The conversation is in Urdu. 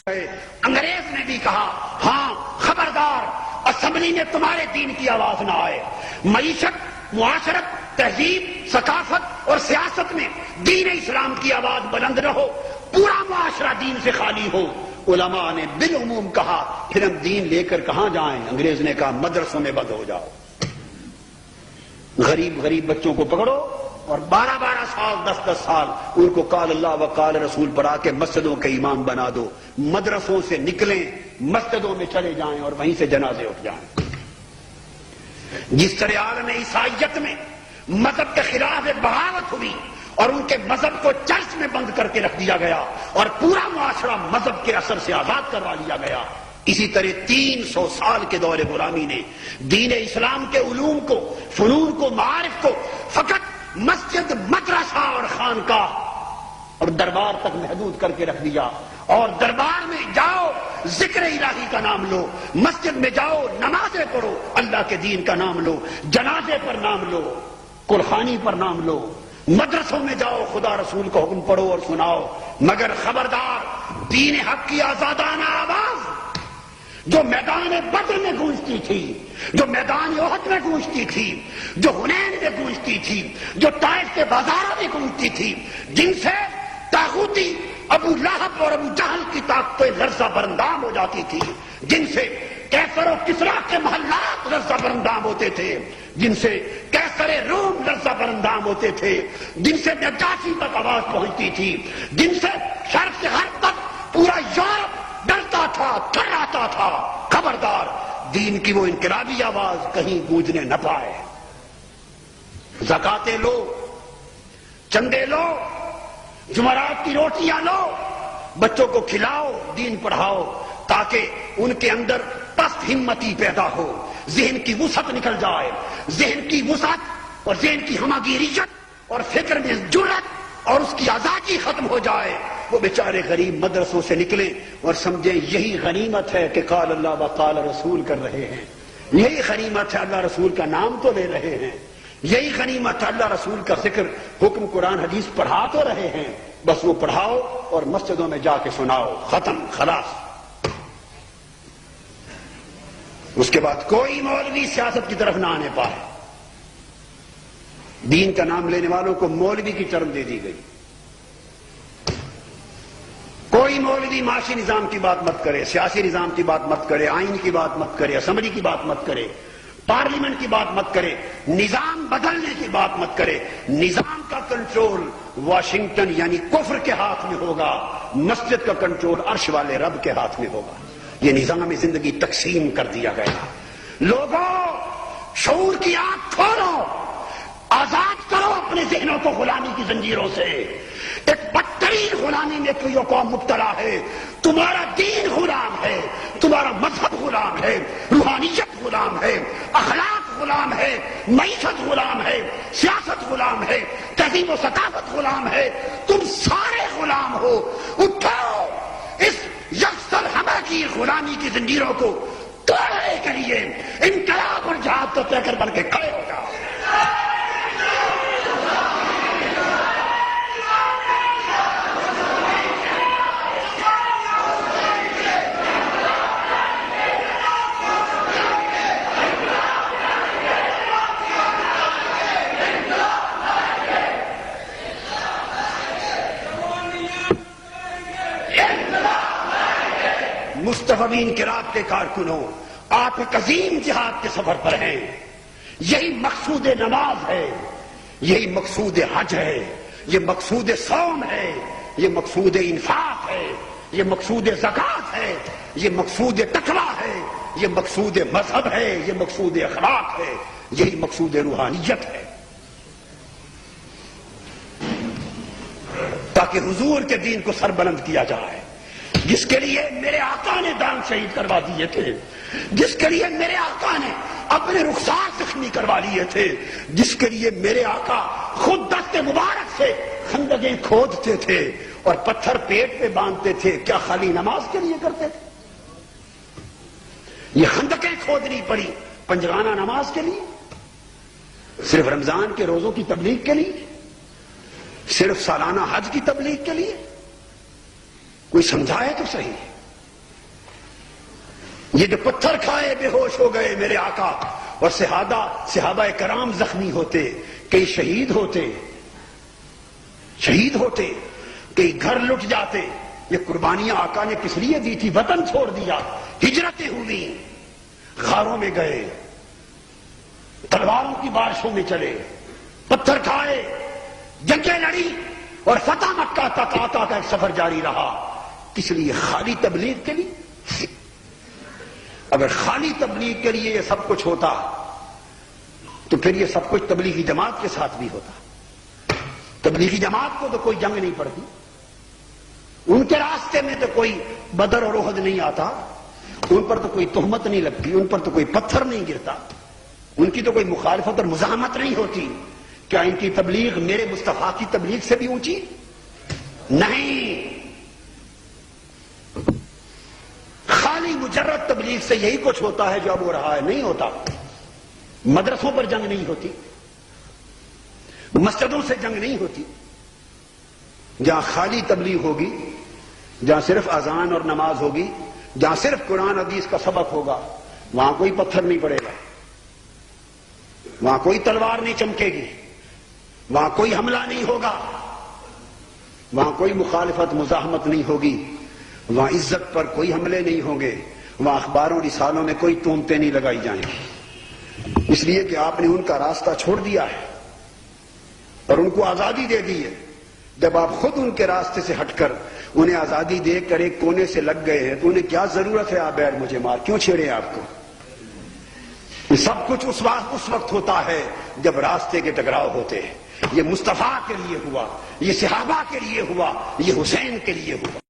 انگریز نے بھی کہا ہاں خبردار اسمبلی میں تمہارے دین کی آواز نہ آئے. معیشت، معاشرت، تہذیب، ثقافت اور سیاست میں دین اسلام کی آواز بلند رہو، پورا معاشرہ دین سے خالی ہو. علماء نے بالعموم کہا پھر ہم دین لے کر کہاں جائیں؟ انگریز نے کہا مدرسوں میں بند ہو جاؤ. غریب بچوں کو پکڑو اور 12 سال 10 سال ان کو قال اللہ و قال رسول پڑھا کے مسجدوں کے امام بنا دو. مدرسوں سے نکلیں، مسجدوں میں چلے جائیں اور وہیں سے جنازے اٹھ جائیں. جس طرح عالم عیسائیت میں مذہب کے خلاف ایک بغاوت ہوئی اور ان کے مذہب کو چرچ میں بند کر کے رکھ دیا گیا اور پورا معاشرہ مذہب کے اثر سے آزاد کروا لیا گیا، اسی طرح 300 سال کے دور غلامی نے دین اسلام کے علوم کو، فنون کو، معارف کو فقط مسجد، مدرسہ اور خانقاہ اور دربار تک محدود کر کے رکھ دیا. اور دربار میں جاؤ ذکر الہی کا نام لو، مسجد میں جاؤ نمازیں پڑھو، اللہ کے دین کا نام لو، جنازے پر نام لو، قرخانی پر نام لو، مدرسوں میں جاؤ خدا رسول کا حکم پڑھو اور سناؤ. مگر خبردار دین حق کی آزادانہ آواز جو میدان بدر میں گونجتی تھی، جو میدان احد میں گونجتی تھی، جو حنین میں گونجتی تھی، جو طائف کے بازاروں میں گونجتی تھی، جن سے طاغوتی ابو لہب اور ابو جہل کی طاقتیں لرزہ برندام ہو جاتی تھی، جن سے کیسر و کسریٰ کے محلات لرزہ برندام ہوتے تھے، جن سے کیسر روم لرزہ برندام ہوتے تھے، جن سے نجاشی تک آواز پہنچتی تھی، جن سے شرق سے غرب تک پورا یورپ ڈرتا تھا، تھراتا تھا. خبردار دین کی وہ انقلابی آواز کہیں گونجنے نہ پائے. زکاتیں لو، چندے لو، جمعرات کی روٹیاں لو، بچوں کو کھلاؤ، دین پڑھاؤ تاکہ ان کے اندر پست ہمتی پیدا ہو، ذہن کی وسعت نکل جائے، ذہن کی وسعت اور ذہن کی ہماگیریت اور فکر میں جرأت اور اس کی آزادی ختم ہو جائے. وہ بیچارے غریب مدرسوں سے نکلیں اور سمجھیں یہی غنیمت ہے کہ قال اللہ و قال رسول کر رہے ہیں، یہی غنیمت ہے اللہ رسول کا نام تو لے رہے ہیں، یہی غنیمت ہے اللہ رسول کا ذکر، حکم، قرآن، حدیث پڑھا تو رہے ہیں، بس وہ پڑھاؤ اور مسجدوں میں جا کے سناؤ، ختم، خلاص. اس کے بعد کوئی مولوی سیاست کی طرف نہ آنے پائے. دین کا نام لینے والوں کو مولوی کی ٹرم دے دی گئی. کوئی مولوی معاشی نظام کی بات مت کرے، سیاسی نظام کی بات مت کرے، آئین کی بات مت کرے، اسمبلی کی بات مت کرے، پارلیمنٹ کی بات مت کرے، نظام بدلنے کی بات مت کرے. نظام کا کنٹرول واشنگٹن یعنی کفر کے ہاتھ میں ہوگا، مسجد کا کنٹرول عرش والے رب کے ہاتھ میں ہوگا. یہ نظام زندگی تقسیم کر دیا گیا. لوگوں شعور کی آنکھ کھولو، آزاد کرو اپنے ذہنوں کو غلامی کی زنجیروں سے. ایک بدترین غلامی میں کوئی قوم مبتلا ہے. تمہارا دین غلام ہے، تمہارا مذہب غلام ہے، روحانیت غلام ہے، اخلاق غلام ہے، معیشت غلام ہے، سیاست غلام ہے، تہذیب و ثقافت غلام ہے. تم سارے غلام ہو. اٹھو، اس یکسر ہمہ کی غلامی کی زنجیروں کو توڑنے کے لیے انقلاب اور جہاد کو طے کر بن کے کھڑے ہو جاؤ. مصطفی انقلاب کے کارکنوں، آپ ایک عظیم جہاد کے سفر پر ہیں. یہی مقصود نماز ہے، یہی مقصود حج ہے، یہ مقصود صوم ہے، یہ مقصود انفاق ہے، یہ مقصود زکوٰۃ ہے، یہ مقصود تقویٰ ہے، یہ مقصود مذہب ہے، یہ مقصود اخلاق ہے، یہی مقصود روحانیت ہے. تاکہ حضور کے دین کو سربلند کیا جائے، جس کے لیے میرے آقا نے دان شہید کروا دیے تھے، جس کے لیے میرے آقا نے اپنے رخسار زخمی کروا لیے تھے، جس کے لیے میرے آقا خود دست مبارک سے خندقیں کھودتے تھے اور پتھر پیٹ پہ باندھتے تھے. کیا خالی نماز کے لیے کرتے تھے؟ یہ خندقیں کھودنی پڑی پنجگانہ نماز کے لیے، صرف رمضان کے روزوں کی تبلیغ کے لیے، صرف سالانہ حج کی تبلیغ کے لیے. کوئی سمجھائے تو صحیح. یہ جو پتھر کھائے بے ہوش ہو گئے میرے آقا، اور صحابہ کرام زخمی ہوتے، کئی شہید ہوتے، کئی گھر لٹ جاتے. یہ قربانیاں آقا نے کس لیے دی تھی؟ وطن چھوڑ دیا، ہجرتیں ہوئی، غاروں میں گئے، تلواروں کی بارشوں میں چلے، پتھر کھائے، جنگیں لڑی، اور فتح مکہ تک آقا کا ایک سفر جاری رہا. کس لیے؟ خالی تبلیغ کے لیے. اگر خالی تبلیغ کے لیے یہ سب کچھ ہوتا تو پھر یہ سب کچھ تبلیغی جماعت کے ساتھ بھی ہوتا. تبلیغی جماعت کو تو کوئی جنگ نہیں پڑتی، ان کے راستے میں تو کوئی بدر اور احد نہیں آتا، ان پر تو کوئی تہمت نہیں لگتی، ان پر تو کوئی پتھر نہیں گرتا، ان کی تو کوئی مخالفت اور مزاحمت نہیں ہوتی. کیا ان کی تبلیغ میرے مصطفیٰ کی تبلیغ سے بھی اونچی؟ نہیں. خالی مجرد تبلیغ سے یہی کچھ ہوتا ہے جو اب ہو رہا ہے؟ نہیں ہوتا. مدرسوں پر جنگ نہیں ہوتی، مسجدوں سے جنگ نہیں ہوتی. جہاں خالی تبلیغ ہوگی، جہاں صرف اذان اور نماز ہوگی، جہاں صرف قرآن حدیث کا سبق ہوگا، وہاں کوئی پتھر نہیں پڑے گا، وہاں کوئی تلوار نہیں چمکے گی، وہاں کوئی حملہ نہیں ہوگا، وہاں کوئی مخالفت مزاحمت نہیں ہوگی، وہاں عزت پر کوئی حملے نہیں ہوں گے، وہاں اخباروں رسالوں میں کوئی تہمتیں نہیں لگائی جائیں گی. اس لیے کہ آپ نے ان کا راستہ چھوڑ دیا ہے اور ان کو آزادی دے دی ہے. جب آپ خود ان کے راستے سے ہٹ کر انہیں آزادی دے کر ایک کونے سے لگ گئے ہیں تو انہیں کیا ضرورت ہے آپ بیٹھ مجھے مار کیوں چھیڑے آپ کو؟ یہ سب کچھ اس وقت ہوتا ہے جب راستے کے ٹکراؤ ہوتے ہیں. یہ مصطفیٰ کے لیے ہوا، یہ صحابہ کے لیے ہوا، یہ حسین کے لیے ہوا.